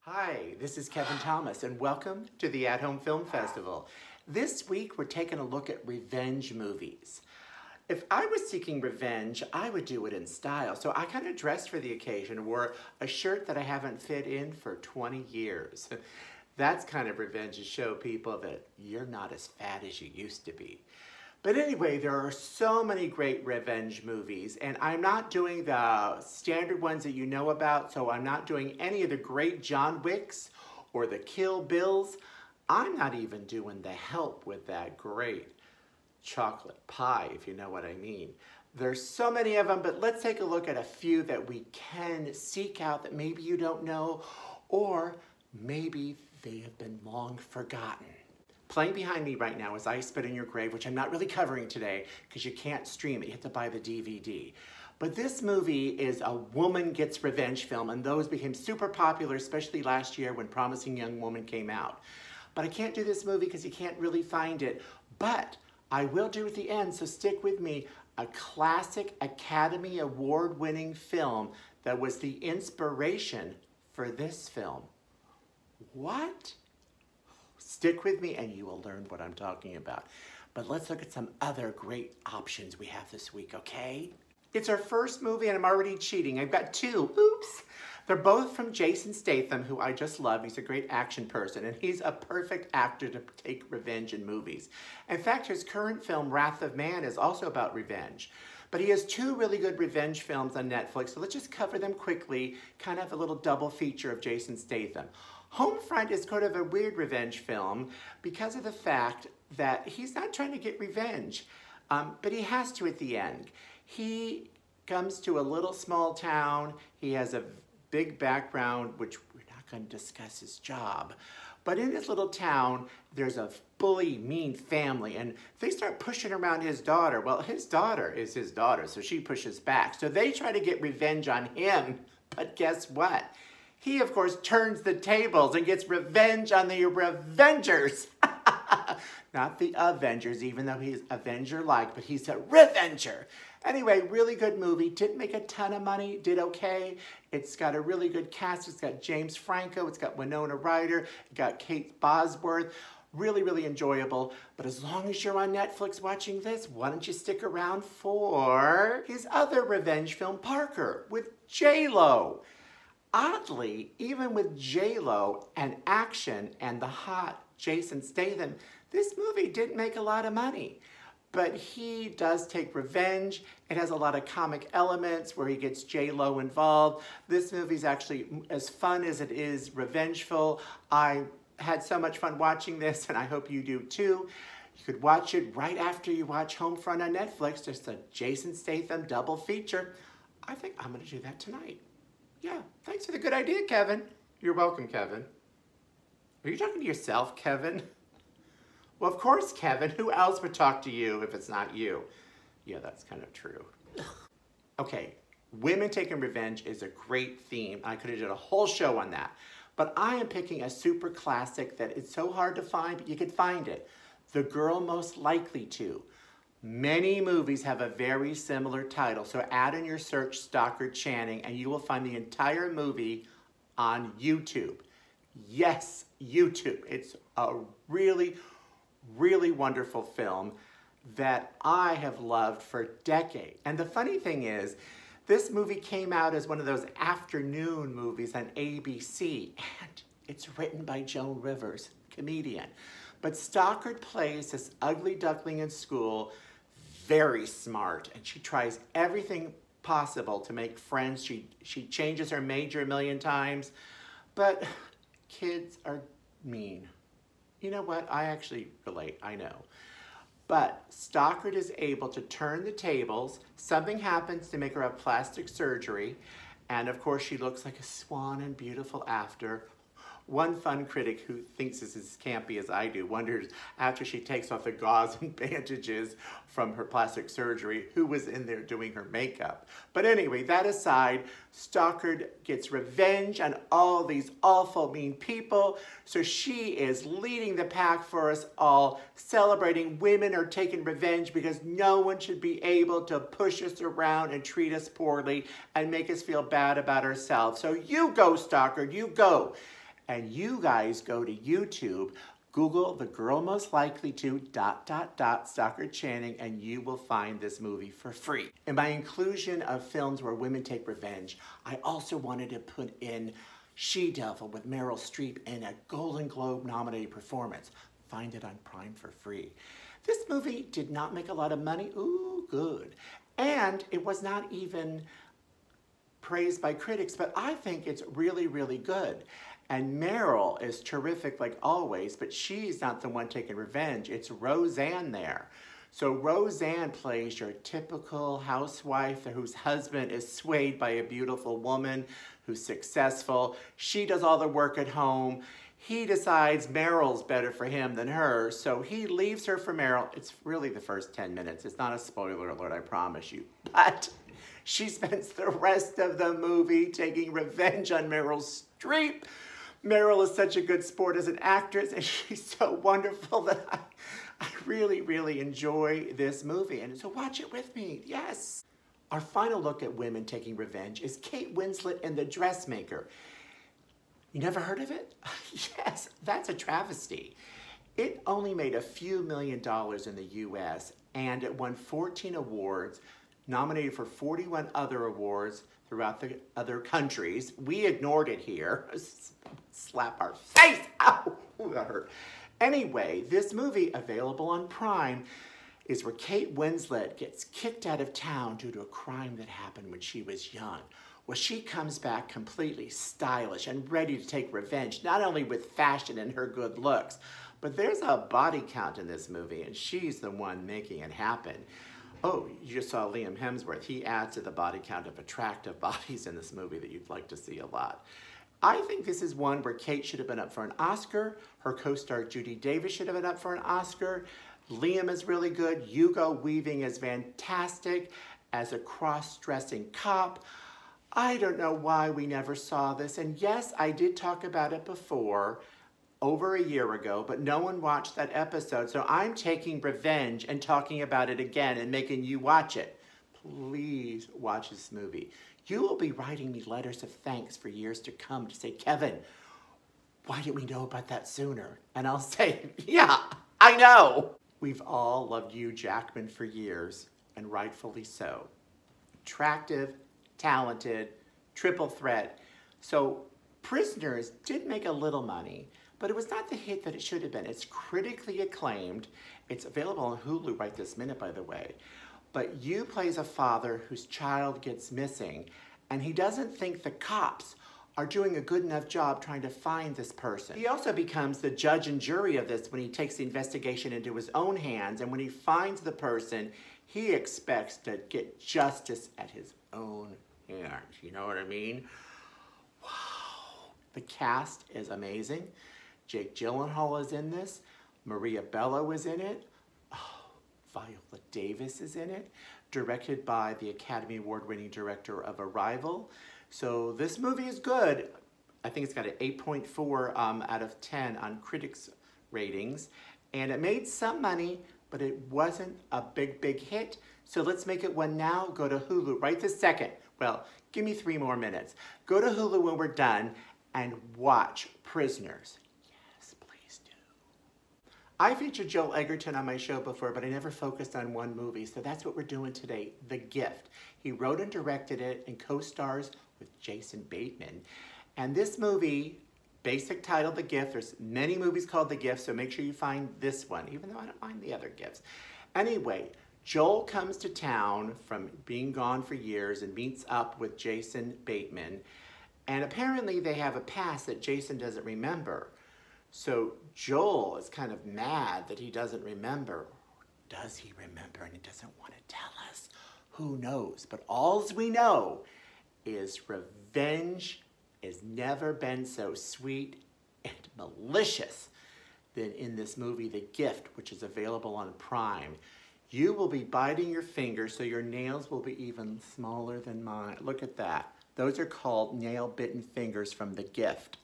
Hi, this is Kevin Thomas, and welcome to the At Home Film Festival. This week, we're taking a look at revenge movies. If I was seeking revenge, I would do it in style. So I kind of dressed for the occasion, wore a shirt that I haven't fit in for 20 years. That's kind of revenge to show people that you're not as fat as you used to be. But anyway, there are so many great revenge movies, and I'm not doing the standard ones that you know about, so I'm not doing any of the great John Wicks or the Kill Bills. I'm not even doing The Help with that great chocolate pie, if you know what I mean. There's so many of them, but let's take a look at a few that we can seek out that maybe you don't know, or maybe they have been long forgotten. Playing behind me right now is I Spit in Your Grave, which I'm not really covering today because you can't stream it. You have to buy the DVD. But this movie is a woman gets revenge film, and those became super popular, especially last year when Promising Young Woman came out. But I can't do this movie because you can't really find it. But I will do at the end, so stick with me, a classic Academy Award-winning film that was the inspiration for this film. What? Stick with me and you will learn what I'm talking about. But let's look at some other great options we have this week, okay? It's our first movie and I'm already cheating. I've got two. Oops. They're both from Jason Statham, who I just love. He's a great action person and he's a perfect actor to take revenge in movies. In fact, his current film, Wrath of Man, is also about revenge. But he has two really good revenge films on Netflix, so let's just cover them quickly, kind of a little double feature of Jason Statham. Homefront is kind of a weird revenge film because of the fact that he's not trying to get revenge, but he has to at the end. He comes to a little small town. He has a big background, which we're not going to discuss his job. But in this little town, there's a bully, mean family, and they start pushing around his daughter. Well, his daughter is his daughter, so she pushes back. So they try to get revenge on him, but guess what? He, of course, turns the tables and gets revenge on the Revengers. Not the Avengers, even though he's Avenger-like, but he's a Revenger. Anyway, really good movie. Didn't make a ton of money, did okay. It's got a really good cast. It's got James Franco, it's got Winona Ryder, it's got Kate Bosworth. Really, really enjoyable. But as long as you're on Netflix watching this, why don't you stick around for his other revenge film, Parker, with J-Lo. Oddly, even with J-Lo and action and the hot Jason Statham, this movie didn't make a lot of money. But he does take revenge. It has a lot of comic elements where he gets J-Lo involved. This movie's actually as fun as it is revengeful. I had so much fun watching this, and I hope you do too. You could watch it right after you watch Homefront on Netflix. Just a Jason Statham double feature. I think I'm going to do that tonight. Yeah, thanks for the good idea, Kevin. You're welcome, Kevin. Are you talking to yourself, Kevin? Well, of course, Kevin. Who else would talk to you if it's not you? Yeah, that's kind of true. Okay, women taking revenge is a great theme. I could have done a whole show on that. But I am picking a super classic that it's so hard to find, but you can find it. The Girl Most Likely To. Many movies have a very similar title, so add in your search Stockard Channing and you will find the entire movie on YouTube. Yes, YouTube. It's a really, really wonderful film that I have loved for decades. And the funny thing is, this movie came out as one of those afternoon movies on ABC, and it's written by Joan Rivers, comedian. But Stockard plays this ugly duckling in school, very smart, and she tries everything possible to make friends. She changes her major a million times, but kids are mean. You know what? I actually relate, I know. But Stockard is able to turn the tables. Something happens to make her have plastic surgery, and of course she looks like a swan and beautiful after. One fun critic who thinks this is as campy as I do wonders, after she takes off the gauze and bandages from her plastic surgery, who was in there doing her makeup. But anyway, that aside, Stockard gets revenge on all these awful, mean people. So she is leading the pack for us all, celebrating women are taking revenge because no one should be able to push us around and treat us poorly and make us feel bad about ourselves. So you go, Stockard, you go. And you guys go to YouTube, Google the girl most likely to ... Stockard Channing, and you will find this movie for free. In my inclusion of films where women take revenge, I also wanted to put in She-Devil with Meryl Streep in a Golden Globe nominated performance. Find it on Prime for free. This movie did not make a lot of money. Ooh, good. And it was not even praised by critics, but I think it's really, really good. And Meryl is terrific like always, but she's not the one taking revenge. It's Roseanne there. So Roseanne plays your typical housewife whose husband is swayed by a beautiful woman who's successful. She does all the work at home. He decides Meryl's better for him than her, so he leaves her for Meryl. It's really the first 10 minutes. It's not a spoiler alert, I promise you. But she spends the rest of the movie taking revenge on Meryl Streep. Meryl is such a good sport as an actress, and she's so wonderful that I really, really enjoy this movie. And so watch it with me, yes. Our final look at women taking revenge is Kate Winslet in The Dressmaker. You never heard of it? Yes, that's a travesty. It only made a few $1 million in the US, and it won 14 awards, nominated for 41 other awards throughout the other countries. We ignored it here. Slap our face! Ow! Ooh, that hurt. Anyway, this movie, available on Prime, is where Kate Winslet gets kicked out of town due to a crime that happened when she was young. Well, she comes back completely stylish and ready to take revenge, not only with fashion and her good looks, but there's a body count in this movie, and she's the one making it happen. Oh, you just saw Liam Hemsworth. He adds to the body count of attractive bodies in this movie that you'd like to see a lot. I think this is one where Kate should have been up for an Oscar. Her co-star Judy Davis should have been up for an Oscar. Liam is really good. Hugo Weaving is fantastic as a cross-dressing cop. I don't know why we never saw this. And yes, I did talk about it before, over a year ago, but no one watched that episode. So I'm taking revenge and talking about it again and making you watch it. Please watch this movie. You will be writing me letters of thanks for years to come to say, Kevin, why didn't we know about that sooner? And I'll say, yeah, I know. We've all loved Hugh Jackman for years, and rightfully so. Attractive, talented, triple threat. So Prisoners did make a little money, but it was not the hit that it should have been. It's critically acclaimed. It's available on Hulu right this minute, by the way. But Hugh plays a father whose child gets missing, and he doesn't think the cops are doing a good enough job trying to find this person. He also becomes the judge and jury of this when he takes the investigation into his own hands, and when he finds the person, he expects to get justice at his own hands. You know what I mean? Wow. The cast is amazing. Jake Gyllenhaal is in this. Maria Bello is in it. Viola Davis is in it, directed by the Academy Award-winning director of Arrival. So this movie is good. I think it's got an 8.4 out of 10 on critics' ratings. And it made some money, but it wasn't a big, big hit. So let's make it one now. Go to Hulu right this second. Well, give me 3 more minutes. Go to Hulu when we're done and watch Prisoners. I featured Joel Edgerton on my show before, but I never focused on one movie, so that's what we're doing today, The Gift. He wrote and directed it and co-stars with Jason Bateman. And this movie, basic title, The Gift, there's many movies called The Gift, so make sure you find this one, even though I don't mind the other gifts. Anyway, Joel comes to town from being gone for years and meets up with Jason Bateman, and apparently they have a past that Jason doesn't remember. So Joel is kind of mad that he doesn't remember. Does he remember and he doesn't want to tell us? Who knows? But all we know is revenge has never been so sweet and malicious than in this movie, The Gift, which is available on Prime. You will be biting your fingers so your nails will be even smaller than mine. Look at that. Those are called nail-bitten fingers from The Gift.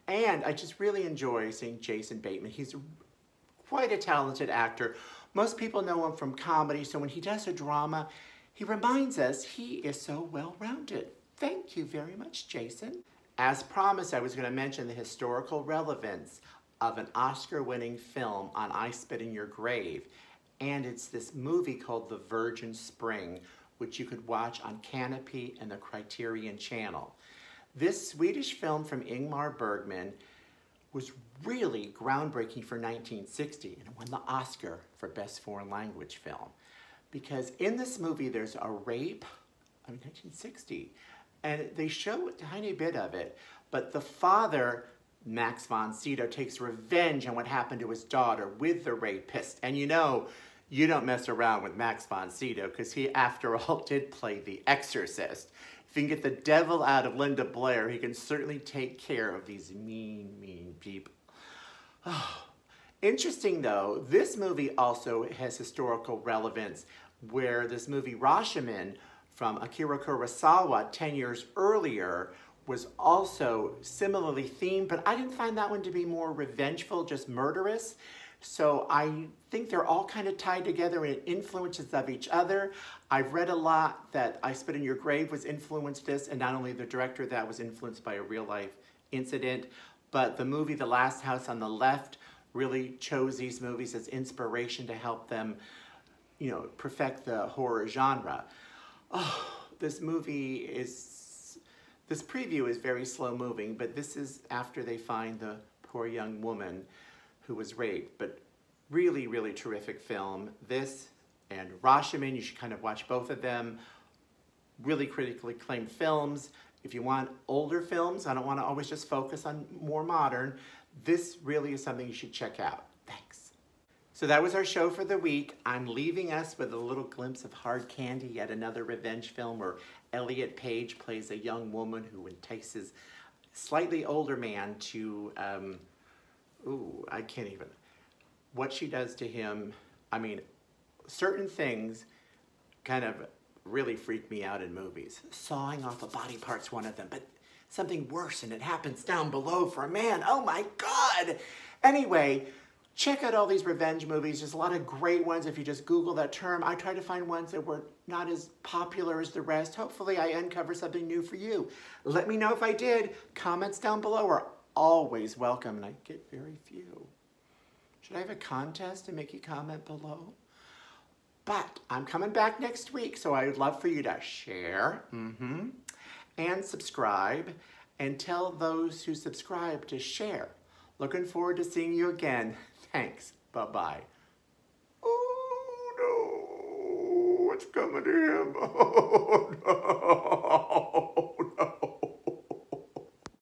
And I just really enjoy seeing Jason Bateman. He's quite a talented actor. Most people know him from comedy, so when he does a drama, he reminds us he is so well-rounded. Thank you very much, Jason. As promised, I was going to mention the historical relevance of an Oscar-winning film on I Spit in Your Grave. And it's this movie called The Virgin Spring, which you could watch on Canopy and the Criterion Channel. This Swedish film from Ingmar Bergman was really groundbreaking for 1960 and won the Oscar for Best Foreign Language Film. Because in this movie there's a rape, 1960, and they show a tiny bit of it, but the father, Max von Sydow, takes revenge on what happened to his daughter with the rapist. And you know, you don't mess around with Max von Sydow because he, after all, did play the exorcist. If you can get the devil out of Linda Blair, he can certainly take care of these mean, mean people. Oh. Interesting though, this movie also has historical relevance where this movie Rashomon from Akira Kurosawa 10 years earlier was also similarly themed, but I didn't find that one to be more revengeful, just murderous. So I think they're all kind of tied together in influences of each other. I've read a lot that I Spit in Your Grave was influenced this, and not only the director that was influenced by a real life incident, but the movie The Last House on the Left really chose these movies as inspiration to help them, you know, perfect the horror genre. Oh, this preview is very slow moving, but this is after they find the poor young woman who was raped, but really, really terrific film. This and Rashomon, you should kind of watch both of them. Really critically acclaimed films. If you want older films, I don't want to always just focus on more modern, this really is something you should check out. Thanks. So that was our show for the week. I'm leaving us with a little glimpse of Hard Candy, yet another revenge film where Elliot Page plays a young woman who entices a slightly older man to, I can't even, what she does to him. I mean, certain things kind of really freak me out in movies. Sawing off a body part's one of them, but something worse, and it happens down below for a man. Oh my God! Anyway, check out all these revenge movies. There's a lot of great ones if you just Google that term. I try to find ones that were not as popular as the rest. Hopefully I uncover something new for you. Let me know if I did. Comments down below are always welcome, and I get very few. Should I have a contest to make you comment below? But I'm coming back next week, so I would love for you to share and subscribe, and tell those who subscribe to share. Looking forward to seeing you again. Thanks. Bye-bye. Oh, no. What's coming to him? Oh, no.